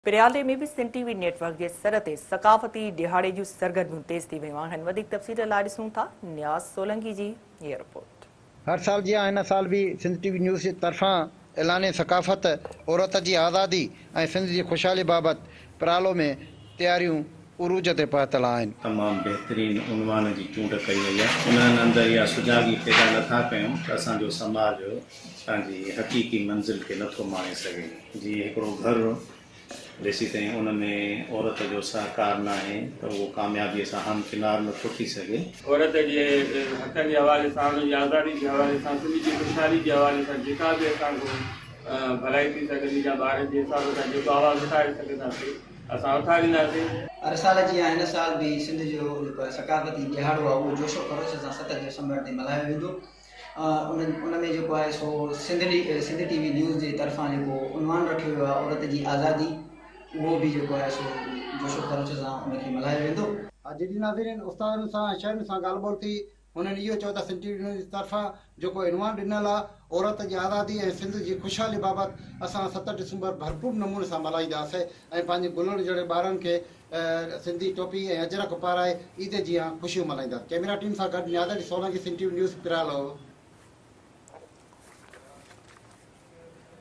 पिराले में भी Sindh TV network के सर ते सकाफती दिहाड़े जूं सरगर्मियूं तेज़ थी वियूं आहिनि। वधीक तफ़सील लाइ ॾिसूं था न्याज़ सोलंकी जी ये रिपोर्ट। हर साल जी हिन साल भी सिंध टीवी न्यूज़ जी तरफ़ां ऐलान सकाफ़त औरत जी आज़ादी ऐं सिंध जी ख़ुशहाली बाबति पिरालो में तयारियूं उरूज ते पहुतल आहिनि। तमामु बहितरीन उनवान जी चूंड कई वई आहे। उन्हनि अंदरि इहा सुजागी पैदा नथा कयूं त असांजो समाज पंहिंजी हक़ीक़ी मंज़िल खे नथो माणे सघे। जीअं हिकिड़ो घरु ॾिसी तई उन में औरत जो सहकार न आहे त उहो कामयाबीअ सां हमकिनार नथो थी सघे। औरत जे हक़नि जे हवाले सां उनजी आज़ादी जे हवाले सां सिंध जी ख़ुशहाली जे हवाले सां जेका बि असांखे भलाई थी सघंदी या ॿारनि जे हिसाब सां जेको आवाज़ु उठाए सघंदासीं असां उथारींदासीं। हर साल जी हिन साल भी सिंध जो जेको सकाफ़ती दिहाड़ो आहे उहो जोशो ख़रोश सां 7 दिसंबर ते मल्हायो वेंदो। उन में जेको आहे सो सिंध टीवी न्यूज़ जे तरफ़ां जेको उनवान रखियो वियो आहे औरत जी आज़ादी, वो भी जो है सो जोशो ख़रोश सां उनखे मल्हायो वेंदो। जी नाज़रीन उस्तादनि सां शहरनि सां ॻाल्हि ॿोल थी। उन्हनि इहो चयो त सिंध टीवी न्यूज़ जी तरफ़ां जेको इनवान ॾिनल आहे औरत जी आज़ादी ऐं सिंध जी ख़ुशहाली बाबति असां 7 दिसंबर भरपूर नमूने सां मल्हाईंदासीं ऐं पंहिंजे गुलनि जहिड़े ॿारनि खे सिंधी टोपी ऐं अजरक पाराए ईद जी ख़ुशियूं मल्हाईंदासीं। कैमरा टीम सां गॾु न्याज़ सोलंकी, सिंध टीवी न्यूज़ पिरालो।